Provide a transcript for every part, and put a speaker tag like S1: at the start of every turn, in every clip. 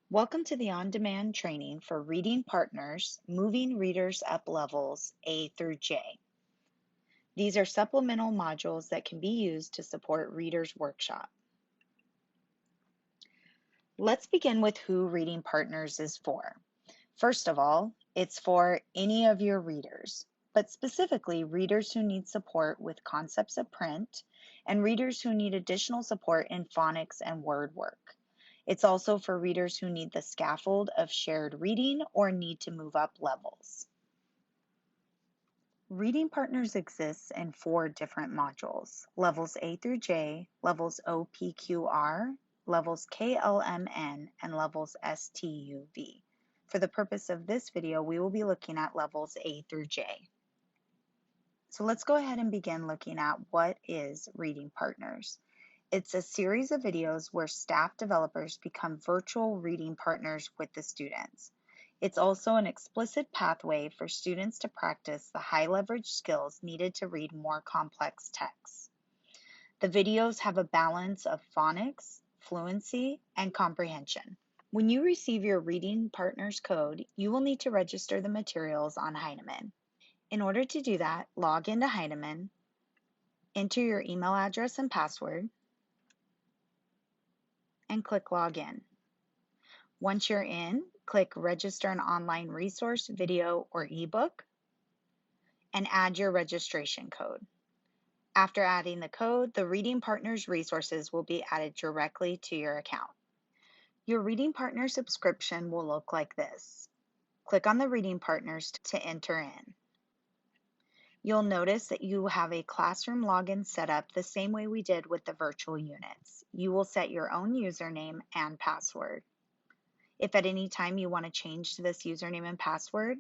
S1: Welcome to the on-demand training for Reading Partners, Moving Readers Up Levels A through J. These are supplemental modules that can be used to support Readers Workshop. Let's begin with who Reading Partners is for. First of all, it's for any of your readers, but specifically readers who need support with concepts of print and readers who need additional support in phonics and word work. It's also for readers who need the scaffold of shared reading or need to move up levels. Reading Partners exists in 4 different modules: levels A through J, levels OPQR, levels KLMN, and levels STUV. For the purpose of this video, we will be looking at levels A through J. So let's go ahead and begin looking at what is Reading Partners. It's a series of videos where staff developers become virtual reading partners with the students. It's also an explicit pathway for students to practice the high leverage skills needed to read more complex texts. The videos have a balance of phonics, fluency, and comprehension. When you receive your Reading Partners code, you will need to register the materials on Heinemann. In order to do that, log into Heinemann, enter your email address and password, and click Login. Once you're in, click Register an online resource, video, or ebook, and add your registration code. After adding the code, the Reading Partners resources will be added directly to your account. Your Reading Partners subscription will look like this. Click on the Reading Partners to enter in. You'll notice that you have a classroom login set up the same way we did with the virtual units. You will set your own username and password. If at any time you want to change to this username and password,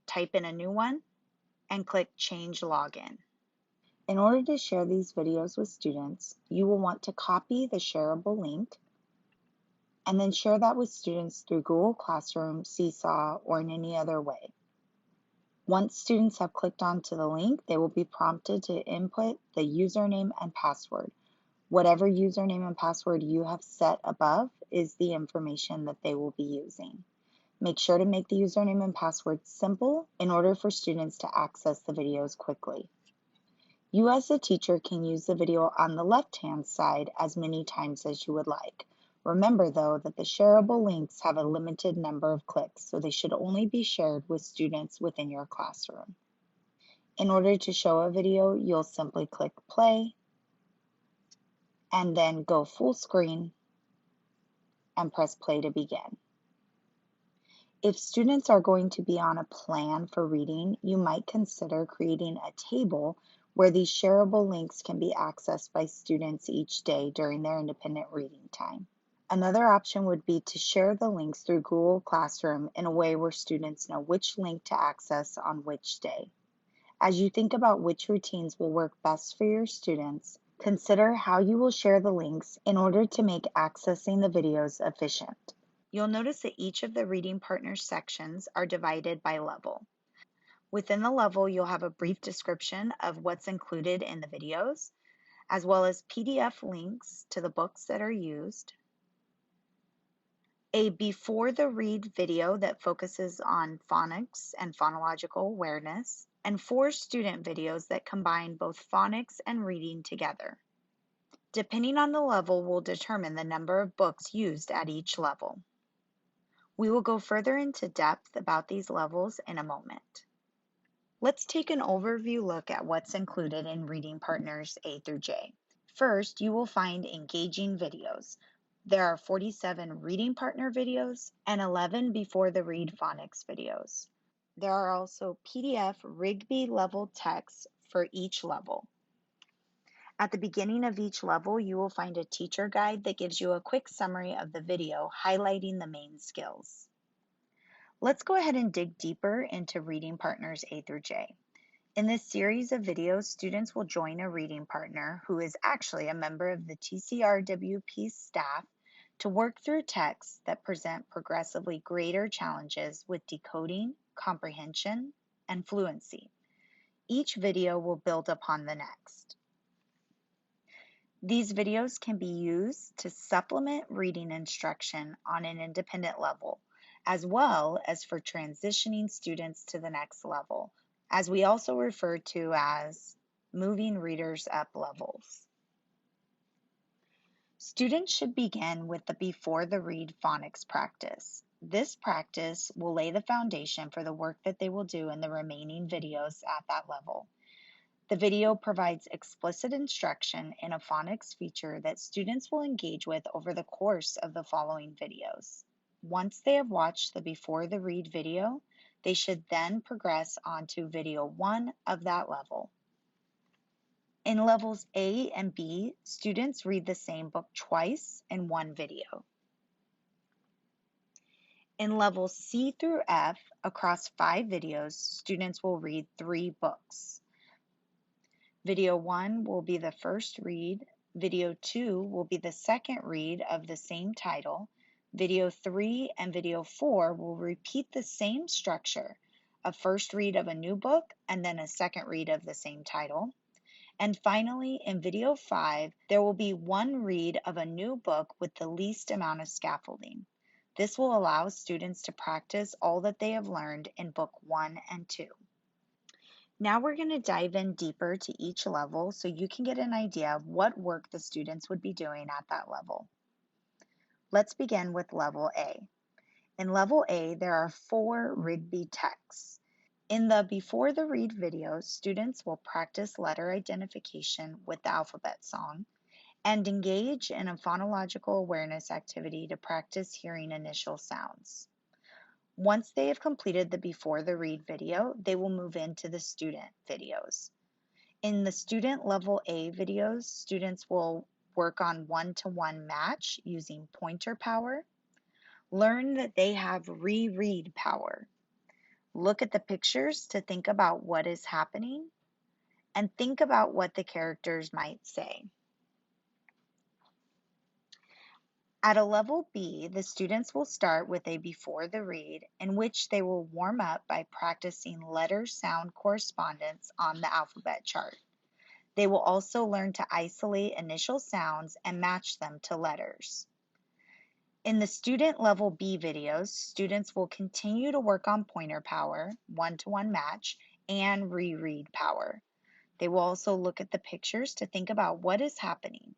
S1: type in a new one and click Change Login. In order to share these videos with students, you will want to copy the shareable link and then share that with students through Google Classroom, Seesaw, or in any other way. Once students have clicked onto the link, they will be prompted to input the username and password. Whatever username and password you have set above is the information that they will be using. Make sure to make the username and password simple in order for students to access the videos quickly. You as a teacher can use the video on the left-hand side as many times as you would like. Remember though that the shareable links have a limited number of clicks, so they should only be shared with students within your classroom. In order to show a video, you'll simply click play and then go full screen and press play to begin. If students are going to be on a plan for reading, you might consider creating a table where these shareable links can be accessed by students each day during their independent reading time. Another option would be to share the links through Google Classroom in a way where students know which link to access on which day. As you think about which routines will work best for your students, consider how you will share the links in order to make accessing the videos efficient. You'll notice that each of the Reading Partners sections are divided by level. Within the level, you'll have a brief description of what's included in the videos, as well as PDF links to the books that are used, a before the read video that focuses on phonics and phonological awareness, and 4 student videos that combine both phonics and reading together. Depending on the level will determine the number of books used at each level. We will go further into depth about these levels in a moment. Let's take an overview look at what's included in Reading Partners A through J. First, you will find engaging videos. There are 47 Reading Partner videos and 11 Before the Read phonics videos. There are also PDF Rigby level texts for each level. At the beginning of each level, you will find a teacher guide that gives you a quick summary of the video, highlighting the main skills. Let's go ahead and dig deeper into Reading Partners A through J. In this series of videos, students will join a reading partner who is actually a member of the TCRWP staff to work through texts that present progressively greater challenges with decoding, comprehension, and fluency. Each video will build upon the next. These videos can be used to supplement reading instruction on an independent level, as well as for transitioning students to the next level, as we also refer to as moving readers up levels. Students should begin with the Before the Read phonics practice. This practice will lay the foundation for the work that they will do in the remaining videos at that level. The video provides explicit instruction in a phonics feature that students will engage with over the course of the following videos. Once they have watched the Before the Read video, they should then progress on to video 1 of that level. In levels A and B, students read the same book twice in one video. In levels C through F, across 5 videos, students will read 3 books. Video 1 will be the first read, video 2 will be the second read of the same title, video 3 and video 4 will repeat the same structure, a first read of a new book and then a second read of the same title. And finally, in video 5, there will be one read of a new book with the least amount of scaffolding. This will allow students to practice all that they have learned in book 1 and 2. Now we're going to dive in deeper to each level so you can get an idea of what work the students would be doing at that level. Let's begin with level A. In level A, there are 4 Rigby texts. In the Before the Read video, students will practice letter identification with the alphabet song and engage in a phonological awareness activity to practice hearing initial sounds. Once they have completed the Before the Read video, they will move into the student videos. In the student level A videos, students will work on one-to-one match using pointer power, learn that they have reread power, look at the pictures to think about what is happening, and think about what the characters might say. At a level B, the students will start with a Before the Read in which they will warm up by practicing letter-sound correspondence on the alphabet chart. They will also learn to isolate initial sounds and match them to letters. In the student level B videos, students will continue to work on pointer power, one-to-one match, and reread power. They will also look at the pictures to think about what is happening.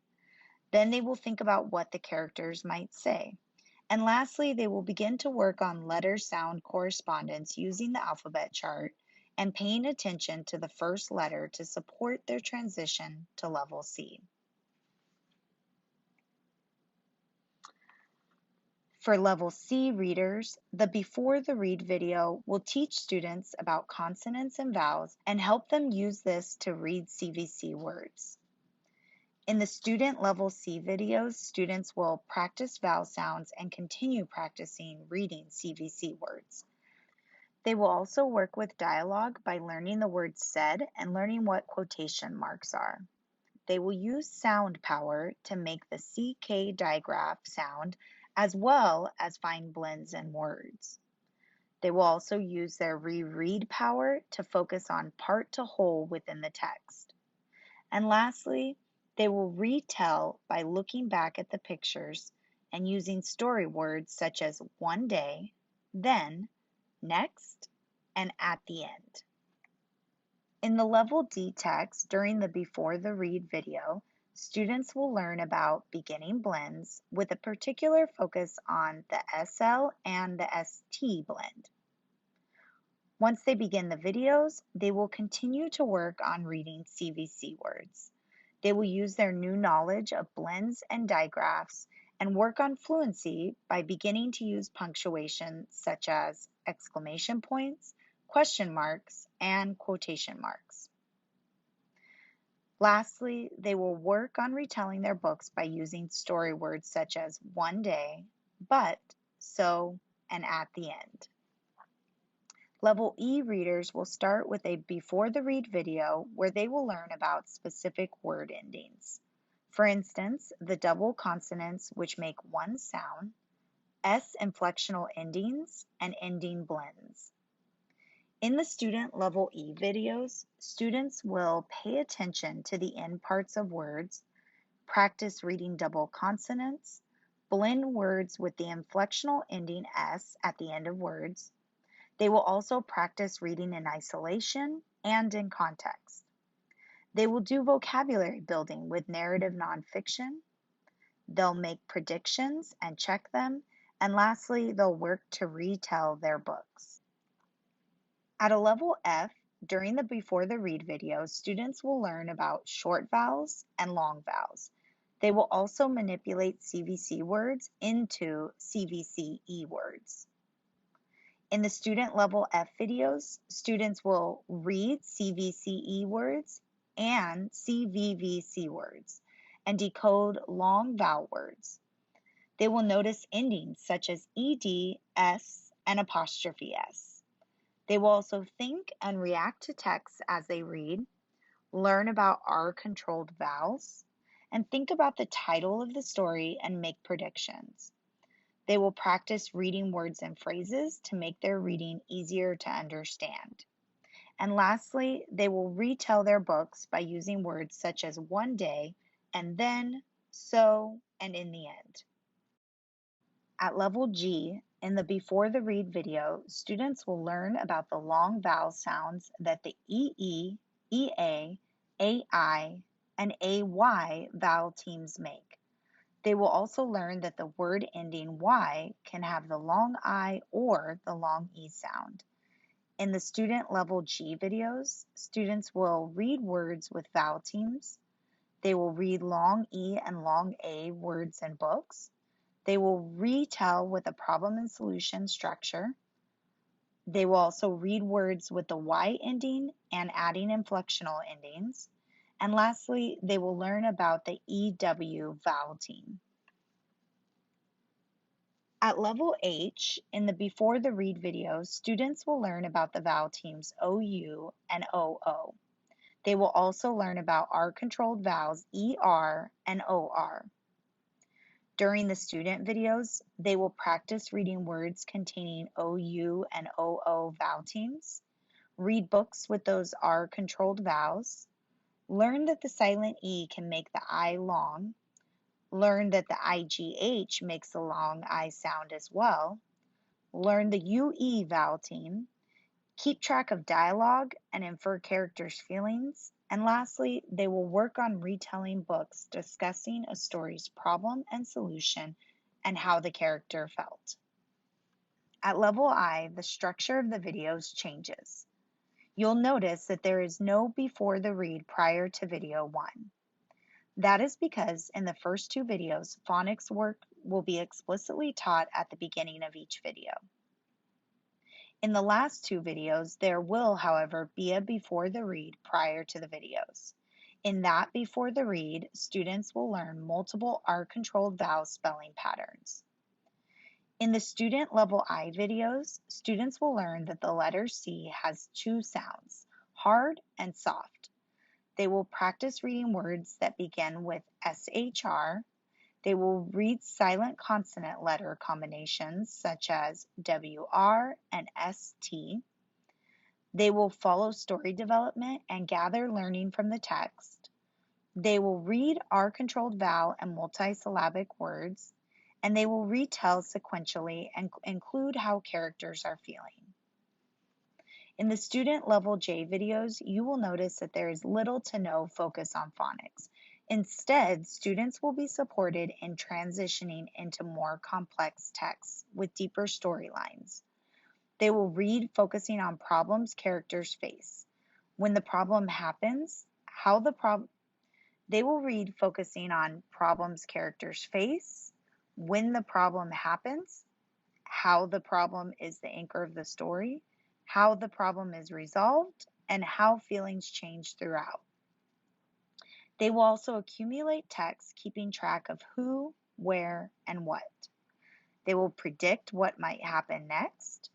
S1: Then they will think about what the characters might say. And lastly, they will begin to work on letter-sound correspondence using the alphabet chart and paying attention to the first letter to support their transition to level C. For level C readers, the Before the Read video will teach students about consonants and vowels and help them use this to read CVC words. In the student level C videos, students will practice vowel sounds and continue practicing reading CVC words. They will also work with dialogue by learning the words said and learning what quotation marks are. They will use sound power to make the CK digraph sound as well as find blends in words. They will also use their reread power to focus on part to whole within the text. And lastly, they will retell by looking back at the pictures and using story words such as one day, then, next, and at the end. In the Level D text, during the Before the Read video, students will learn about beginning blends with a particular focus on the SL and the ST blend. Once they begin the videos, they will continue to work on reading CVC words. They will use their new knowledge of blends and digraphs and work on fluency by beginning to use punctuation such as exclamation points, question marks, and quotation marks. Lastly, they will work on retelling their books by using story words such as one day, but, so, and at the end. Level E readers will start with a Before the Read video where they will learn about specific word endings. For instance, the double consonants which make one sound, S inflectional endings, and ending blends. In the student level E videos, students will pay attention to the end parts of words, practice reading double consonants, blend words with the inflectional ending S at the end of words. They will also practice reading in isolation and in context. They will do vocabulary building with narrative nonfiction. They'll make predictions and check them. And lastly, they'll work to retell their books. At a level F, during the Before the Read video, students will learn about short vowels and long vowels. They will also manipulate CVC words into CVCE words. In the student level F videos, students will read CVCE words and CVVC words and decode long vowel words. They will notice endings such as ED, S, and apostrophe S. They will also think and react to texts as they read, learn about R-controlled vowels, and think about the title of the story and make predictions. They will practice reading words and phrases to make their reading easier to understand. And lastly, they will retell their books by using words such as one day, and then, so, and in the end. At level G, in the Before the Read video, students will learn about the long vowel sounds that the EE, EA, AI, and AY vowel teams make. They will also learn that the word ending Y can have the long I or the long E sound. In the student level G videos, students will read words with vowel teams. They will read long E and long A words and books. They will retell with a problem and solution structure. They will also read words with the Y ending and adding inflectional endings. And lastly, they will learn about the EW vowel team. At level H, in the Before the Read video, students will learn about the vowel teams OU and OO. They will also learn about R-controlled vowels ER and OR. During the student videos, they will practice reading words containing OU and OO vowel teams, read books with those R-controlled vowels, learn that the silent E can make the I long, learn that the IGH makes the long I sound as well, learn the UE vowel team, keep track of dialogue and infer characters' feelings, and lastly, they will work on retelling books discussing a story's problem and solution and how the character felt. At level I, the structure of the videos changes. You'll notice that there is no Before the Read prior to video 1. That is because in the first two videos, phonics work will be explicitly taught at the beginning of each video. In the last two videos, there will, however, be a Before the Read prior to the videos. In that Before the Read, students will learn multiple R-controlled vowel spelling patterns. In the student level I videos, students will learn that the letter C has two sounds, hard and soft. They will practice reading words that begin with SHR. They will read silent consonant letter combinations such as WR and ST. They will follow story development and gather learning from the text. They will read R-controlled vowel and multisyllabic words, and they will retell sequentially and include how characters are feeling. In the student level J videos, you will notice that there is little to no focus on phonics. Instead, students will be supported in transitioning into more complex texts with deeper storylines. They will read focusing on problems characters face. When the problem happens, they will read focusing on problems characters face, when the problem happens, how the problem is the anchor of the story, how the problem is resolved, and how feelings change throughout. They will also accumulate text, keeping track of who, where, and what. They will predict what might happen next,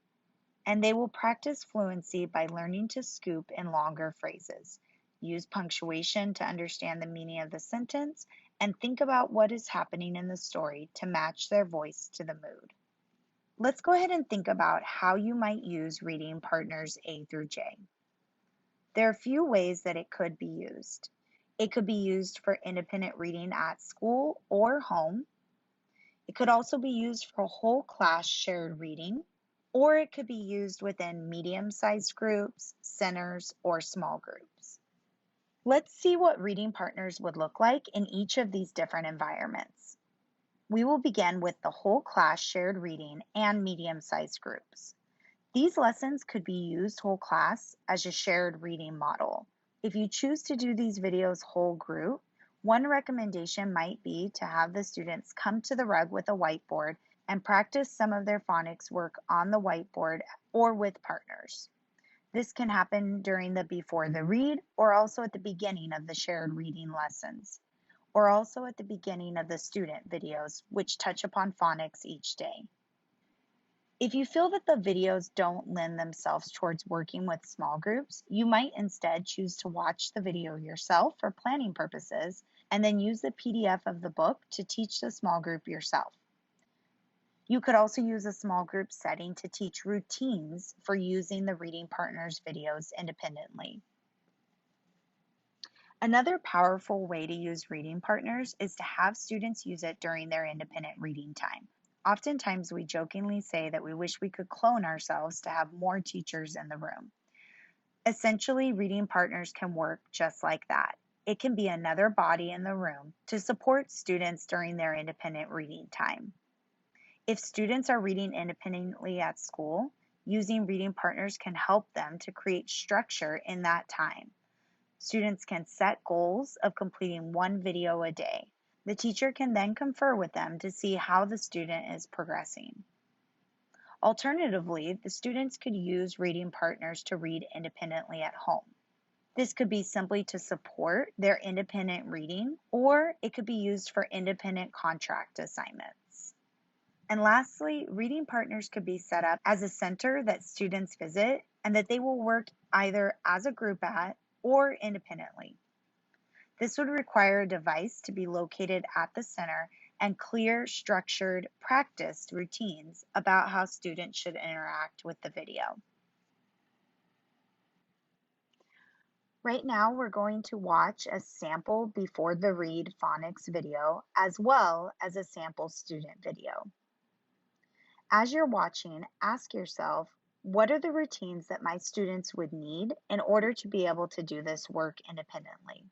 S1: and they will practice fluency by learning to scoop in longer phrases, use punctuation to understand the meaning of the sentence, and think about what is happening in the story to match their voice to the mood. Let's go ahead and think about how you might use reading partners A through J. There are a few ways that it could be used. It could be used for independent reading at school or home. It could also be used for whole class shared reading, or it could be used within medium-sized groups, centers, or small groups. Let's see what reading partners would look like in each of these different environments. We will begin with the whole class shared reading and medium-sized groups. These lessons could be used whole class as a shared reading model. If you choose to do these videos whole group, one recommendation might be to have the students come to the rug with a whiteboard and practice some of their phonics work on the whiteboard or with partners. This can happen during the before the read or also at the beginning of the shared reading lessons, or also at the beginning of the student videos, which touch upon phonics each day. If you feel that the videos don't lend themselves towards working with small groups, you might instead choose to watch the video yourself for planning purposes and then use the PDF of the book to teach the small group yourself. You could also use a small group setting to teach routines for using the Reading Partners videos independently. Another powerful way to use Reading Partners is to have students use it during their independent reading time. Oftentimes, we jokingly say that we wish we could clone ourselves to have more teachers in the room. Essentially, Reading Partners can work just like that. It can be another body in the room to support students during their independent reading time. If students are reading independently at school, using Reading Partners can help them to create structure in that time. Students can set goals of completing one video a day. The teacher can then confer with them to see how the student is progressing. Alternatively, the students could use Reading Partners to read independently at home. This could be simply to support their independent reading, or it could be used for independent contract assignments. And lastly, Reading Partners could be set up as a center that students visit and that they will work either as a group at or independently. This would require a device to be located at the center and clear, structured, practiced routines about how students should interact with the video. Right now, we're going to watch a sample before the read phonics video as well as a sample student video. As you're watching, ask yourself, what are the routines that my students would need in order to be able to do this work independently?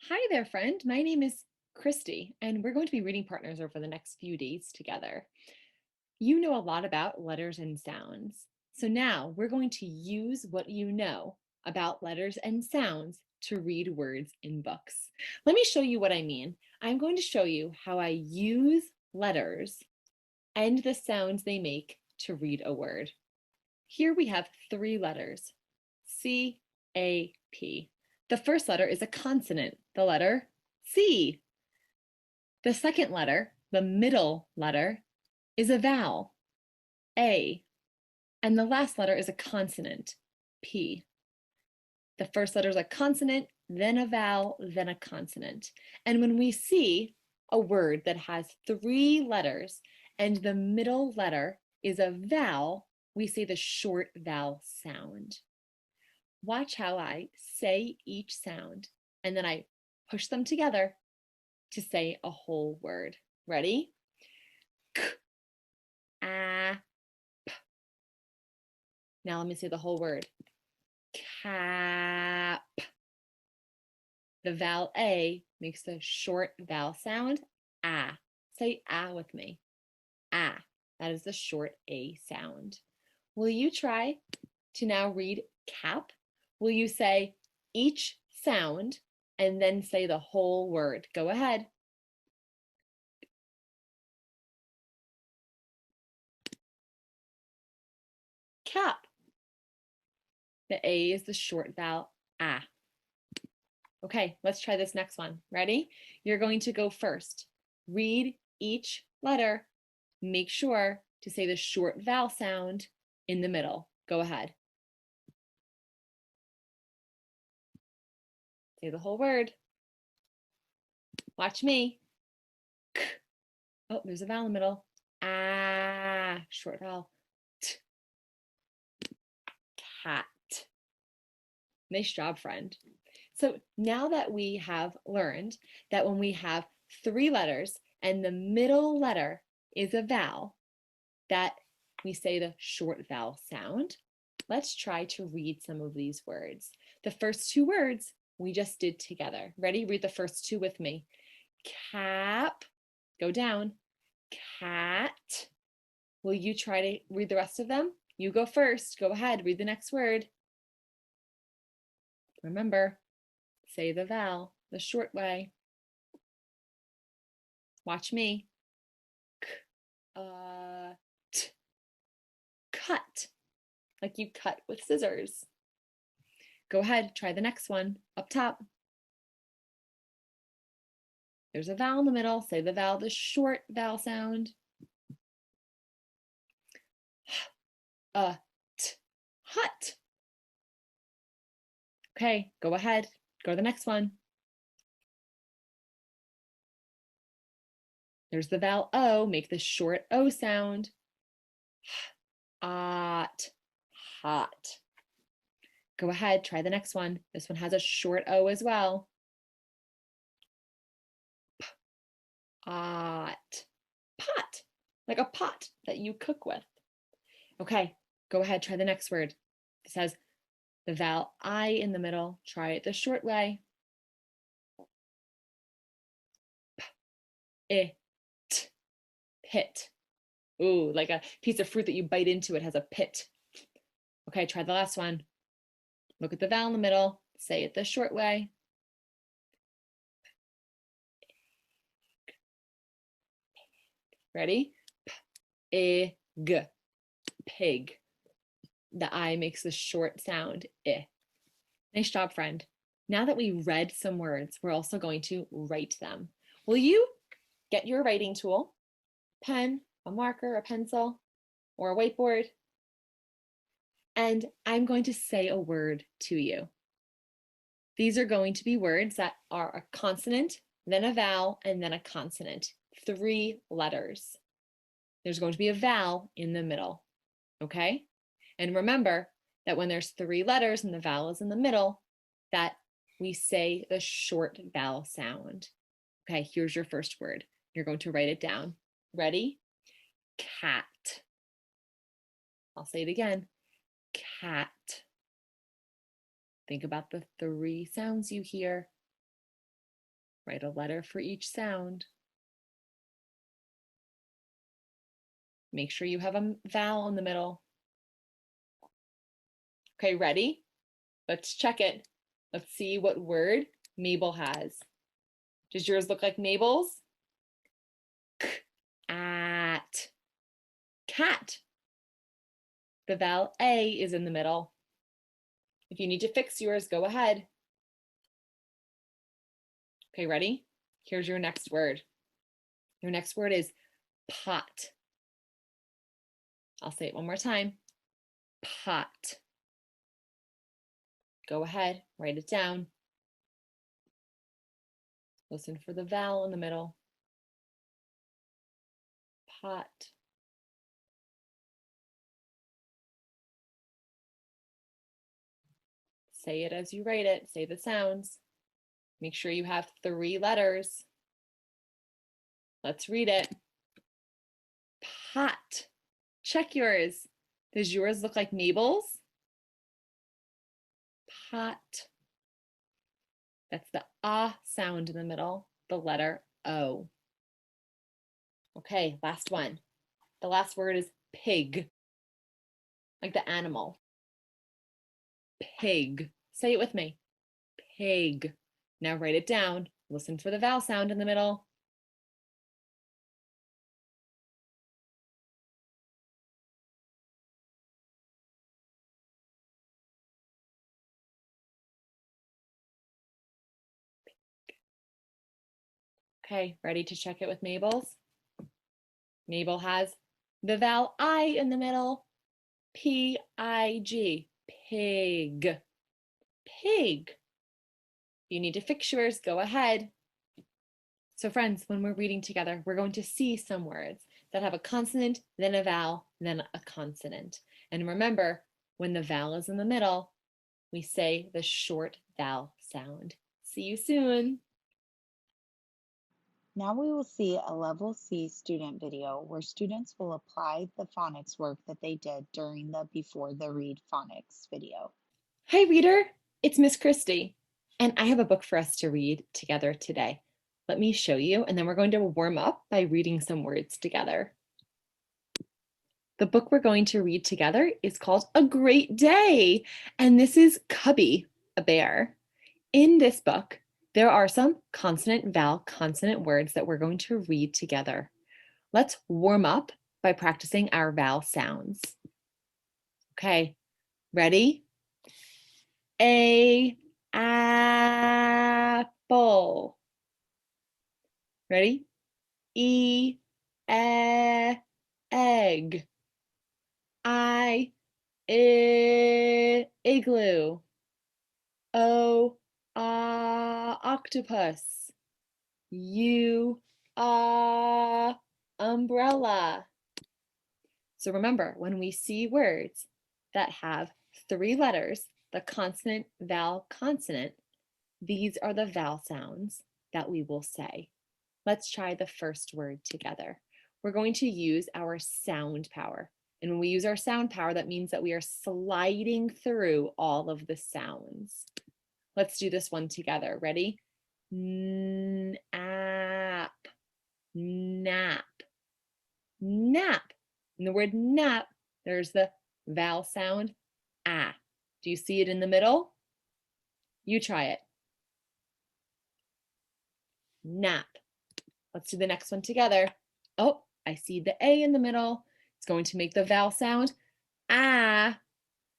S2: Hi there, friend. My name is Christy, and we're going to be reading partners over the next few days together. You know a lot about letters and sounds. So now we're going to use what you know about letters and sounds to read words in books. Let me show you what I mean. I'm going to show you how I use letters and the sounds they make to read a word. Here we have 3 letters, C, A, P. The first letter is a consonant, the letter C. The second letter, the middle letter, is a vowel, A. And the last letter is a consonant, P. The first letter is a consonant, then a vowel, then a consonant. And when we see a word that has 3 letters and the middle letter is a vowel, we say the short vowel sound. Watch how I say each sound, and then I push them together to say a whole word. Ready? K, a, p. Now let me say the whole word. Cap. The vowel A makes the short vowel sound, ah. Say ah with me. Ah. That is the short A sound. Will you try to now read cap? Will you say each sound and then say the whole word? Go ahead. Cap. The A is the short vowel, ah. Okay, let's try this next one. Ready? You're going to go first. Read each letter. Make sure to say the short vowel sound in the middle. Go ahead. Say the whole word. Watch me. K. Oh, there's a vowel in the middle. Ah, short vowel. cat. Nice job, friend. So now that we have learned that when we have 3 letters and the middle letter is a vowel, that we say the short vowel sound, let's try to read some of these words. The first 2 words we just did together. Ready? Read the first 2 with me. Cap, go down. Cat. Will you try to read the rest of them? You go first. Go ahead. Read the next word. Remember, say the vowel the short way. Watch me. T. Cut. Like you cut with scissors. Go ahead. Try the next one. Up top. There's a vowel in the middle. Say the vowel, the short vowel sound. T. Hut. Okay, go ahead. Go to the next one. There's the vowel O. Make the short O sound. Hot. Hot. Go ahead, try the next one. This one has a short O as well. Pot. Pot. Like a pot that you cook with. Okay, go ahead, try the next word. This has the vowel I in the middle. Try it the short way. It. Pit. Ooh, like a piece of fruit that you bite into, it has a pit. Okay, try the last one. Look at the vowel in the middle. Say it the short way. Ready? Pig. Pig. The I makes the short sound. I. Nice job, friend. Now that we read some words, we're also going to write them. Will you get your writing tool, pen, a marker, a pencil, or a whiteboard? And I'm going to say a word to you. These are going to be words that are a consonant, then a vowel, and then a consonant. 3 letters. There's going to be a vowel in the middle, okay? And remember that when there's 3 letters and the vowel is in the middle, that we say the short vowel sound. Okay, here's your first word. You're going to write it down. Ready? Cat. I'll say it again. Cat. Think about the 3 sounds you hear. Write a letter for each sound. Make sure you have a vowel in the middle. Okay, ready? Let's check it. Let's see what word Mabel has. Does yours look like Mabel's? At. Cat. The vowel A is in the middle. If you need to fix yours, go ahead. Okay, ready? Here's your next word. Your next word is pot. I'll say it one more time. Pot. Go ahead, write it down. Listen for the vowel in the middle. Pot. Say it as you write it. Say the sounds. Make sure you have 3 letters. Let's read it. Pot. Check yours. Does yours look like Mabel's? Pot. That's the ah sound in the middle, the letter O. Okay, last one. The last word is pig, like the animal. Pig. Say it with me. Pig. Now write it down. Listen for the vowel sound in the middle. Okay, ready to check it with Mabel's? Mabel has the vowel I in the middle. P-I-G. Pig. Pig. You need to fix yours, go ahead. So friends, when we're reading together, we're going to see some words that have a consonant, then a vowel, then a consonant. And remember, When the vowel is in the middle, we say the short vowel sound. See you soon.
S1: Now we will see a Level C student video where students will apply the phonics work that they did during the Before the Read phonics video.
S2: Hi, reader. It's Miss Christie, and I have a book for us to read together today. Let me show you, and then we're going to warm up by reading some words together. The book we're going to read together is called A Great Day, and this is Cubby, a bear. In this book, there are some consonant, vowel, consonant words that we're going to read together. Let's warm up by practicing our vowel sounds. Okay, ready? A, apple. Ready? E, egg. I, igloo. O, octopus. U, umbrella. So remember, when we see words that have 3 letters, the consonant, vowel, consonant, these are the vowel sounds that we will say. Let's try the first word together. We're going to use our sound power. And when we use our sound power, that means that we are sliding through all of the sounds. Let's do this one together. Ready? Nap, nap, nap. In the word nap, there's the vowel sound, ah. Do you see it in the middle? You try it. Nap. Let's do the next one together. Oh, I see the A in the middle. It's going to make the vowel sound, ah.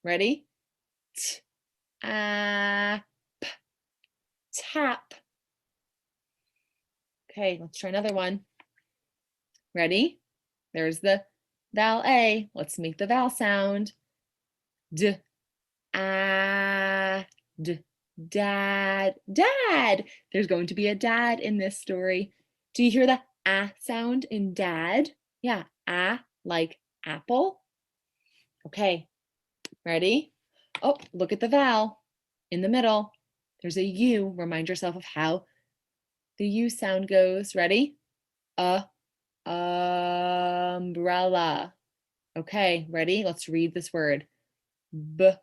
S2: Ready? T, ah, p, tap. Okay, let's try another one. Ready? There's the vowel A. Let's make the vowel sound, d, ah, d, dad, dad. There's going to be a dad in this story. Do you hear the ah sound in dad? Yeah, ah, like apple. Okay, ready? Oh, look at the vowel in the middle. There's a U. Remind yourself of how the U sound goes. Ready? Umbrella. Okay, ready? Let's read this word. But.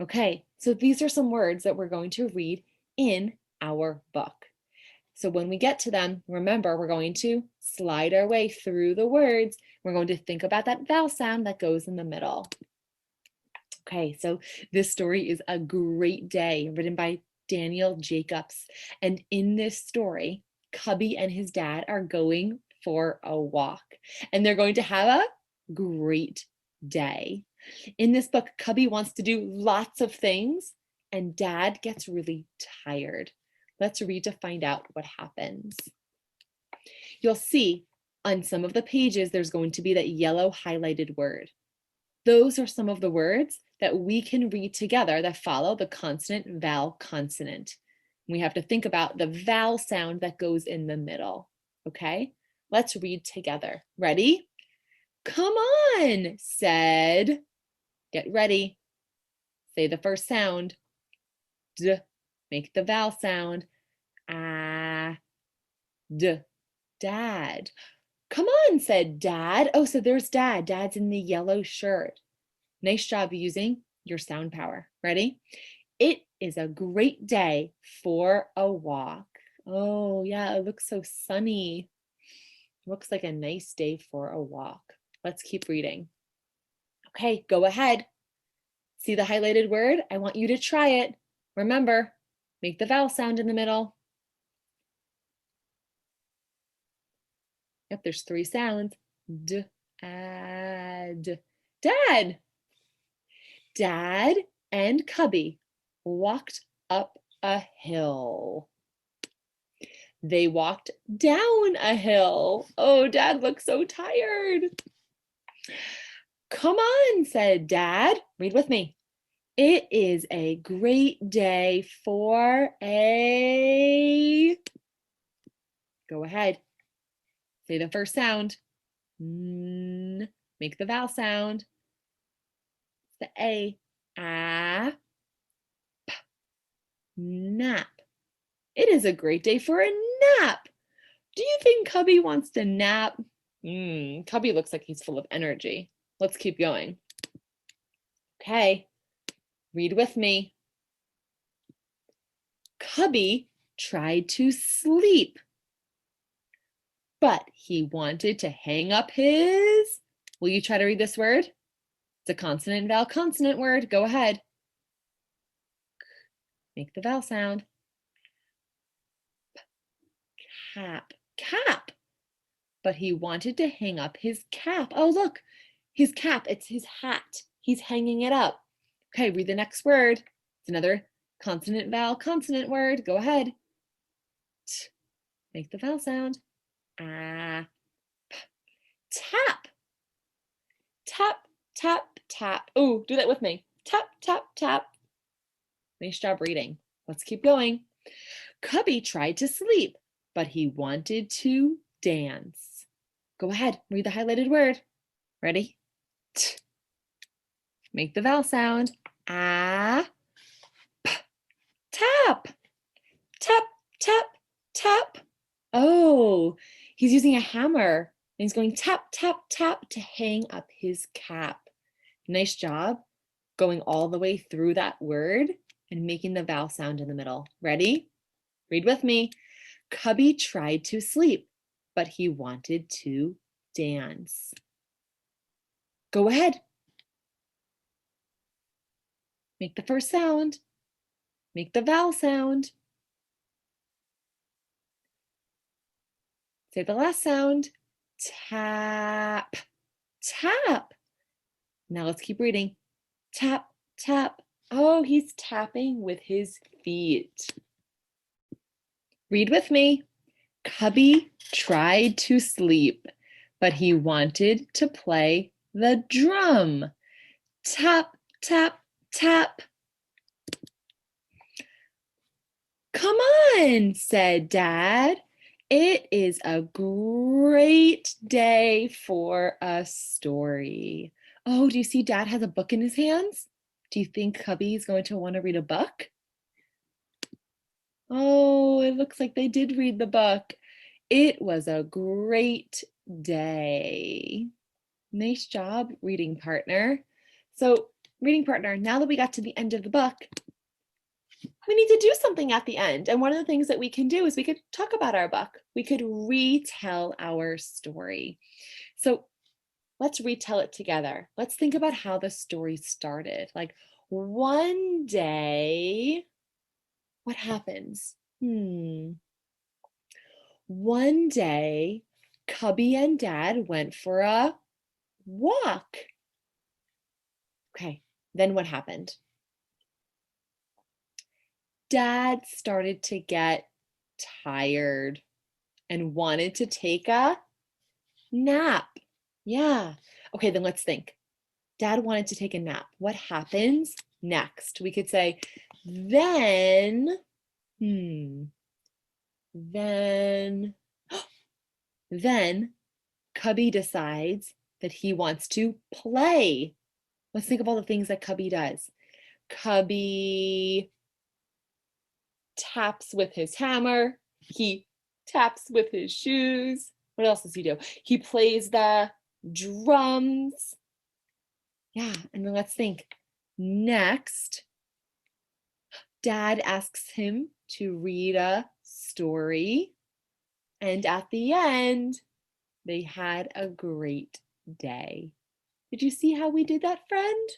S2: Okay, so these are some words that we're going to read in our book. So when we get to them, remember, we're going to slide our way through the words. We're going to think about that vowel sound that goes in the middle. Okay, so this story is A Great Day, written by Daniel Jacobs. And in this story, Cubby and his dad are going for a walk, and they're going to have a great day. In this book, Cubby wants to do lots of things, and Dad gets really tired. Let's read to find out what happens. You'll see on some of the pages, there's going to be that yellow highlighted word. Those are some of the words that we can read together that follow the consonant, vowel, consonant. We have to think about the vowel sound that goes in the middle. Okay, let's read together. Ready? Come on, said. Get ready. Say the first sound. D. Make the vowel sound. Ah. D. Dad. Come on, said Dad. Oh, so there's Dad. Dad's in the yellow shirt. Nice job using your sound power. Ready? It is a great day for a walk. Oh, yeah, it looks so sunny. Looks like a nice day for a walk. Let's keep reading. Okay, go ahead. See the highlighted word? I want you to try it. Remember, make the vowel sound in the middle. Yep, there's 3 sounds. D, ad. Dad. Dad and Cubby walked up a hill. They walked down a hill. Oh, Dad looks so tired. Come on, said Dad. Read with me. It is a great day for a... Go ahead. Say the first sound. N. Make the vowel sound. The A. A. P. Nap. It is a great day for a nap. Do you think Cubby wants to nap? Cubby looks like he's full of energy. Let's keep going. Okay, read with me. Cubby tried to sleep, but he wanted to hang up his... Will you try to read this word? It's a consonant vowel consonant word. Go ahead. Make the vowel sound. Cap. Cap. But he wanted to hang up his cap. Oh, look, his cap. It's his hat. He's hanging it up. Okay, read the next word. It's another consonant vowel consonant word. Go ahead. T. Make the vowel sound. Ah. P. Tap. Tap, tap, tap. Oh, do that with me. Tap, tap, tap. Nice job reading. Let's keep going. Cubby tried to sleep, but he wanted to dance. Go ahead, read the highlighted word. Ready? T. Make the vowel sound. Ah. P. Tap. Tap, tap, tap. Oh, he's using a hammer. And he's going tap, tap, tap to hang up his cap. Nice job going all the way through that word and making the vowel sound in the middle. Ready? Read with me. Cubby tried to sleep, but he wanted to dance. Go ahead. Make the first sound. Make the vowel sound. Say the last sound. Tap, tap. Now let's keep reading. Tap, tap. Oh, he's tapping with his feet. Read with me. Cubby tried to sleep, but he wanted to play the drum. Tap, tap, tap. Come on, said Dad. It is a great day for a story. Oh, do you see Dad has a book in his hands? Do you think Cubby is going to want to read a book? Oh, it looks like they did read the book. It was a great day. Nice job, reading partner. So, reading partner, now that we got to the end of the book, we need to do something at the end. And one of the things that we can do is we could talk about our book. We could retell our story. So let's retell it together. Let's think about how the story started. Like one day, what happens? One day, Cubby and Dad went for a walk. Okay, then what happened? Dad started to get tired and wanted to take a nap. Yeah. Okay, then let's think. Dad wanted to take a nap. What happens next? We could say, then, then Cubby decides that he wants to play. Let's think of all the things that Cubby does. Cubby taps with his hammer. He taps with his shoes. What else does he do? He plays the drums. Yeah, and then let's think. Next, Dad asks him to read a story. And at the end, they had a great day. Did you see how we did that, friend?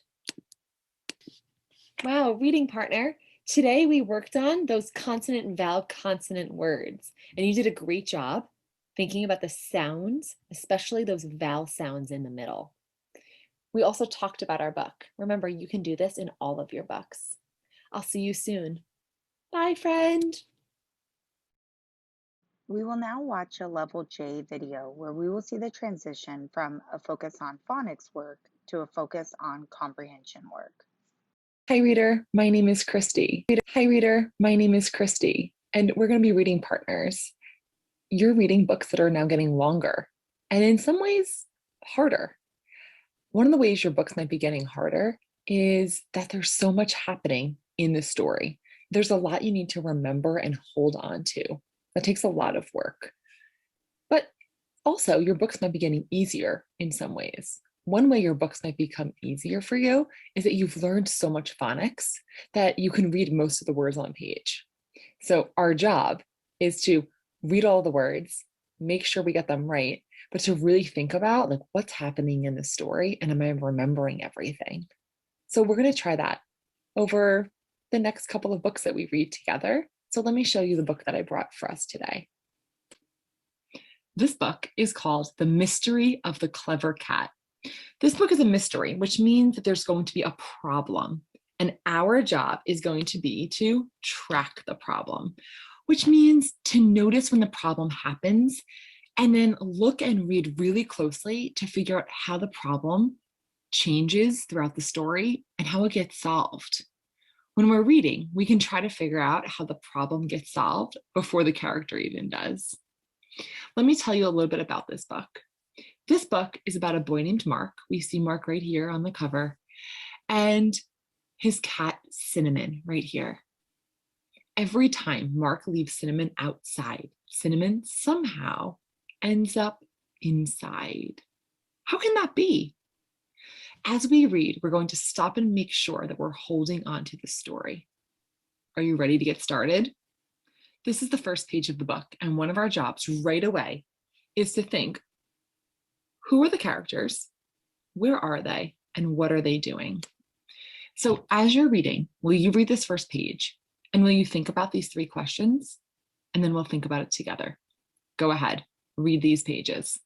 S2: Wow, reading partner. Today we worked on those consonant and vowel consonant words, and you did a great job thinking about the sounds, especially those vowel sounds in the middle. We also talked about our book. Remember, you can do this in all of your books. I'll see you soon. Bye, friend.
S1: We will now watch a Level J video where we will see the transition from a focus on phonics work to a focus on comprehension work.
S2: Hi reader, my name is Christy. Hi reader, my name is Christy, and we're going to be reading partners. You're reading books that are now getting longer, and in some ways, harder. One of the ways your books might be getting harder is that there's so much happening in the story. There's a lot you need to remember and hold on to. That takes a lot of work. But also, your books might be getting easier in some ways. One way your books might become easier for you is that you've learned so much phonics that you can read most of the words on a page. So our job is to read all the words, make sure we get them right, but to really think about like what's happening in the story and am I remembering everything? So we're going to try that over the next couple of books that we read together. So let me show you the book that I brought for us today. This book is called The Mystery of the Clever Cat. This book is a mystery, which means that there's going to be a problem. And our job is going to be to track the problem, which means to notice when the problem happens and then look and read really closely to figure out how the problem changes throughout the story and how it gets solved. When we're reading, we can try to figure out how the problem gets solved before the character even does. Let me tell you a little bit about this book. This book is about a boy named Mark. We see Mark right here on the cover, and his cat, Cinnamon, right here. Every time Mark leaves Cinnamon outside, Cinnamon somehow ends up inside. How can that be? As we read, we're going to stop and make sure that we're holding on to the story. Are you ready to get started? This is the first page of the book, and one of our jobs right away is to think, who are the characters? Where are they? And what are they doing? So as you're reading, will you read this first page? And will you think about these 3 questions? And then we'll think about it together. Go ahead, read these pages.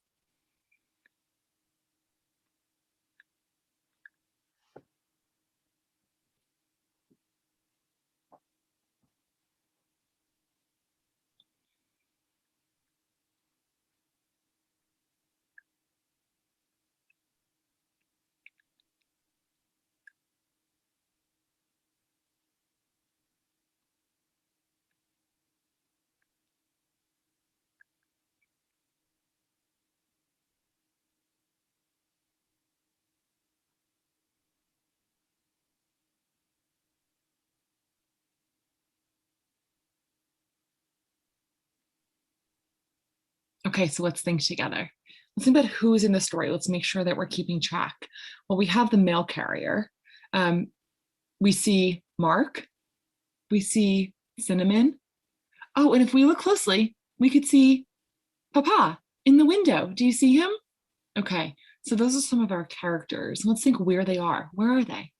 S2: Okay, so let's think together. Let's think about who's in the story. Let's make sure that we're keeping track. Well, we have the mail carrier. We see Mark. We see Cinnamon. Oh, and if we look closely, we could see Papa in the window. Do you see him? Okay, so those are some of our characters. Let's think where they are. Where are they?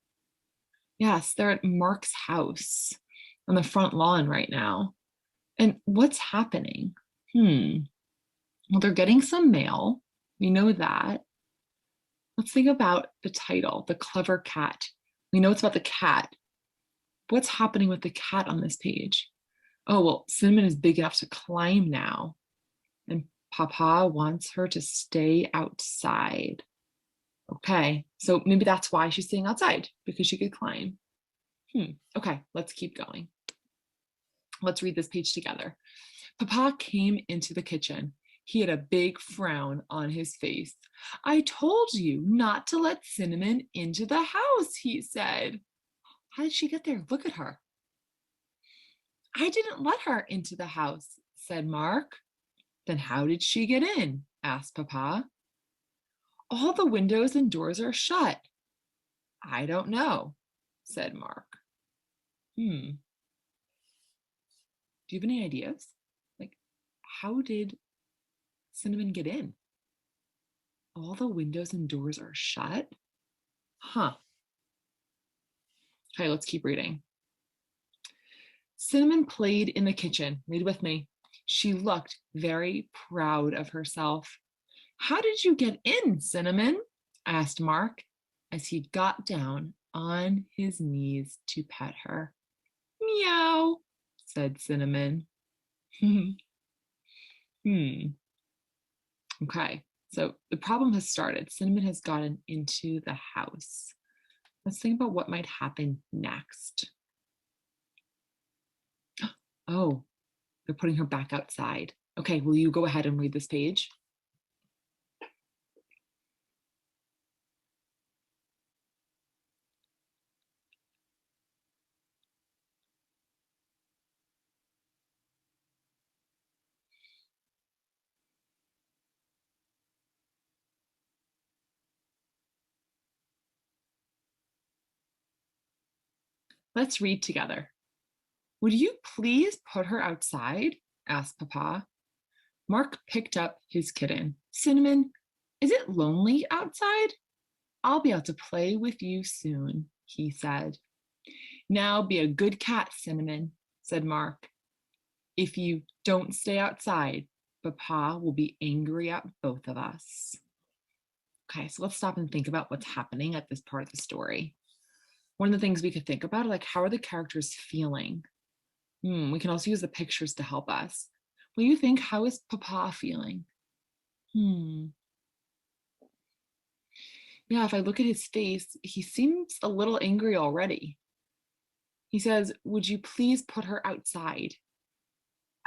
S2: Yes, they're at Mark's house on the front lawn right now. And what's happening? Well, they're getting some mail. We know that. Let's think about the title, The Clever Cat. We know it's about the cat. What's happening with the cat on this page? Oh, well, Cinnamon is big enough to climb now. And Papa wants her to stay outside. Okay, so maybe that's why she's staying outside, because she could climb. Okay, let's keep going. Let's read this page together. Papa came into the kitchen. He had a big frown on his face. I told you not to let Cinnamon into the house, he said. How did she get there? Look at her. I didn't let her into the house, said Mark. Then how did she get in? Asked Papa. All the windows and doors are shut. I don't know, said Mark. Do you have any ideas? Like, how did Cinnamon get in? All the windows and doors are shut? Huh. Okay, let's keep reading. Cinnamon played in the kitchen. Read with me. She looked very proud of herself. How did you get in, Cinnamon? Asked Mark as he got down on his knees to pet her. Meow, said Cinnamon. Okay, so the problem has started. Cinnamon has gotten into the house. Let's think about what might happen next. Oh, they're putting her back outside. Okay, will you go ahead and read this page?
S3: Let's read together. Would you please put her outside? Asked Papa. Mark picked up his kitten. Cinnamon, is it lonely outside? I'll be out to play with you soon, he said. Now be a good cat, Cinnamon, said Mark. If you don't stay outside, Papa will be angry at both of us. Okay, so let's stop and think about what's happening at this part of the story. One of the things we could think about, like, how are the characters feeling? We can also use the pictures to help us. What do you think? How is Papa feeling? Yeah, if I look at his face, he seems a little angry already. He says, would you please put her outside?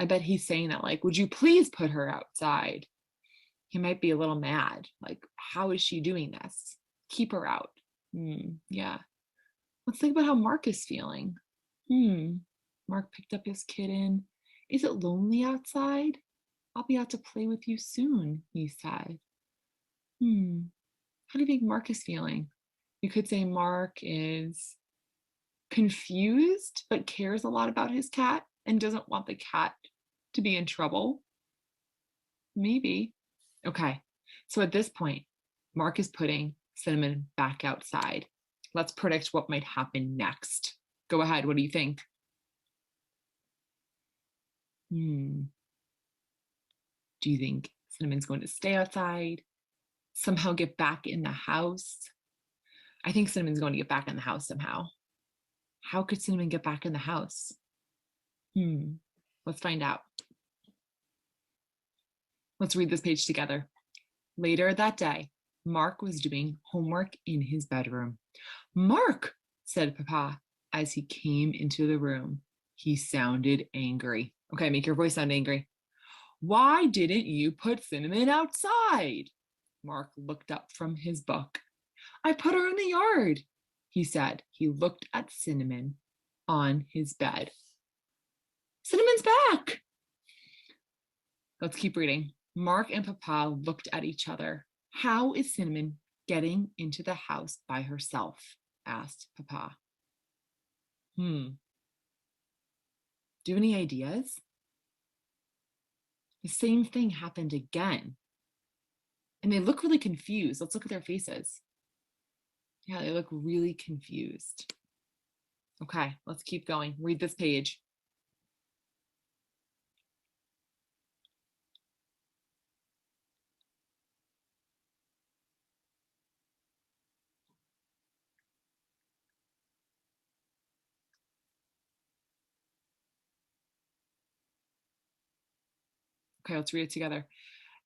S3: I bet he's saying that, like, would you please put her outside? He might be a little mad. Like, how is she doing this? Keep her out. Yeah. Let's think about how Mark is feeling. Mark picked up his kitten. Is it lonely outside? I'll be out to play with you soon, he said. How do you think Mark is feeling? You could say Mark is confused, but cares a lot about his cat and doesn't want the cat to be in trouble. Maybe. Okay, so at this point, Mark is putting Cinnamon back outside. Let's predict what might happen next. Go ahead, what do you think? Do you think Cinnamon's going to stay outside? Somehow get back in the house? I think Cinnamon's going to get back in the house somehow. How could Cinnamon get back in the house? Let's find out. Let's read this page together. Later that day, Mark was doing homework in his bedroom. Mark, said Papa as he came into the room. He sounded angry. Okay, make your voice sound angry. Why didn't you put Cinnamon outside? Mark looked up from his book. I put her in the yard, he said. He looked at Cinnamon on his bed. Cinnamon's back. Let's keep reading. Mark and Papa looked at each other. How is Cinnamon getting into the house by herself? Asked Papa. Do you have any ideas? The same thing happened again. And they look really confused. Let's look at their faces. Yeah, they look really confused. Okay, let's keep going. Read this page. Okay, let's read it together.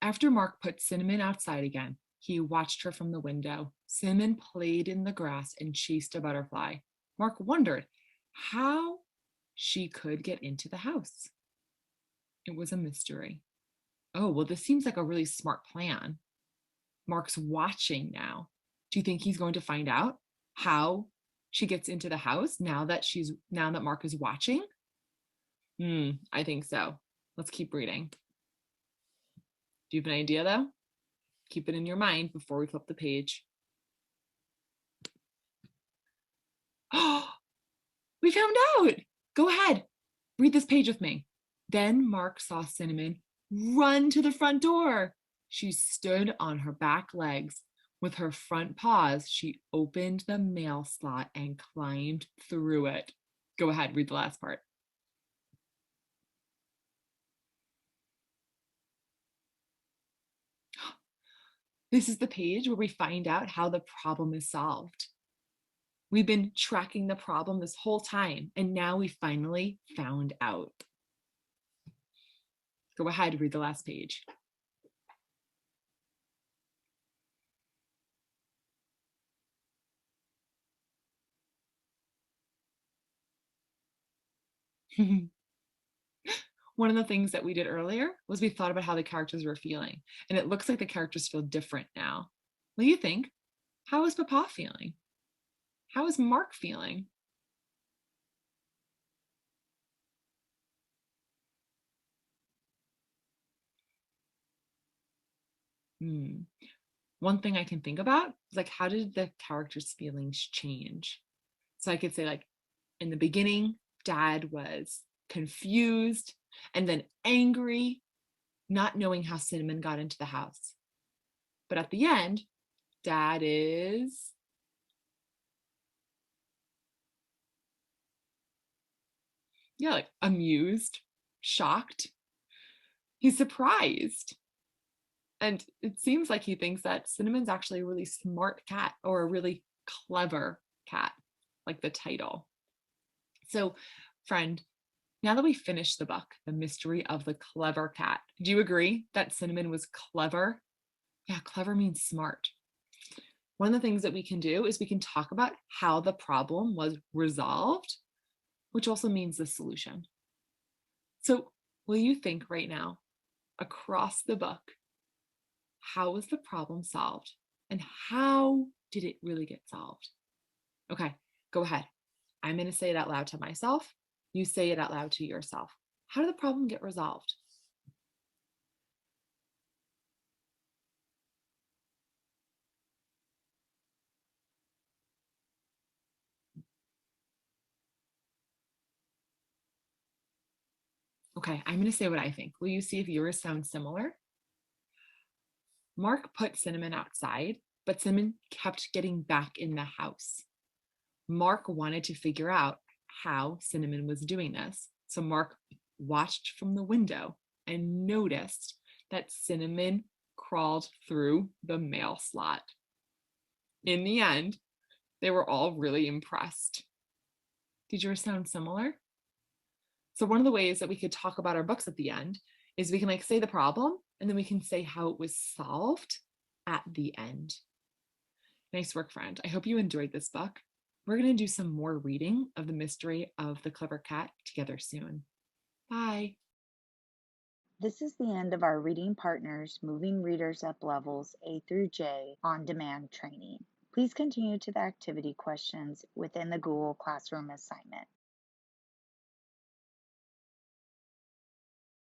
S3: After Mark put Cinnamon outside again, he watched her from the window. Cinnamon played in the grass and chased a butterfly. Mark wondered how she could get into the house. It was a mystery. Oh, well, this seems like a really smart plan. Mark's watching now. Do you think he's going to find out how she gets into the house now that Mark is watching? I think so. Let's keep reading. Do you have an idea though? Keep it in your mind before we flip the page. Oh, we found out. Go ahead. Read this page with me. Then Mark saw Cinnamon run to the front door. She stood on her back legs. With her front paws, she opened the mail slot and climbed through it. Go ahead, read the last part. This is the page where we find out how the problem is solved. We've been tracking the problem this whole time, and now we finally found out. Go ahead, read the last page. One of the things that we did earlier was we thought about how the characters were feeling, and it looks like the characters feel different now. What do you think? How is Papa feeling? How is Mark feeling? One thing I can think about is, like, how did the characters' feelings change? So I could say, like, In the beginning, Dad was confused and then angry, not knowing how Cinnamon got into the house. But at the end, Dad is like amused, shocked. He's surprised. And it seems like he thinks that Cinnamon's actually a really smart cat or a really clever cat, like the title. So, friend, now that we finished the book, The Mystery of the Clever Cat, do you agree that Cinnamon was clever? Yeah, clever means smart. One of the things that we can do is we can talk about how the problem was resolved, which also means the solution. So, will you think right now, across the book, how was the problem solved? And how did it really get solved? Okay, go ahead. I'm going to say it out loud to myself. You say it out loud to yourself. How did the problem get resolved? Okay, I'm going to say what I think. Will you see if yours sound similar? Mark put Cinnamon outside, but Cinnamon kept getting back in the house. Mark wanted to figure out how Cinnamon was doing this. So Mark watched from the window and noticed that Cinnamon crawled through the mail slot. In the end, they were all really impressed. Did yours sound similar? So one of the ways that we could talk about our books at the end is we can say the problem and then we can say how it was solved at the end. Nice work, friend. I hope you enjoyed this book. We're going to do some more reading of The Mystery of the Clever Cat together soon. Bye.
S1: This is the end of our Reading Partners Moving Readers Up Levels A through J on-demand training. Please continue to the activity questions within the Google Classroom assignment.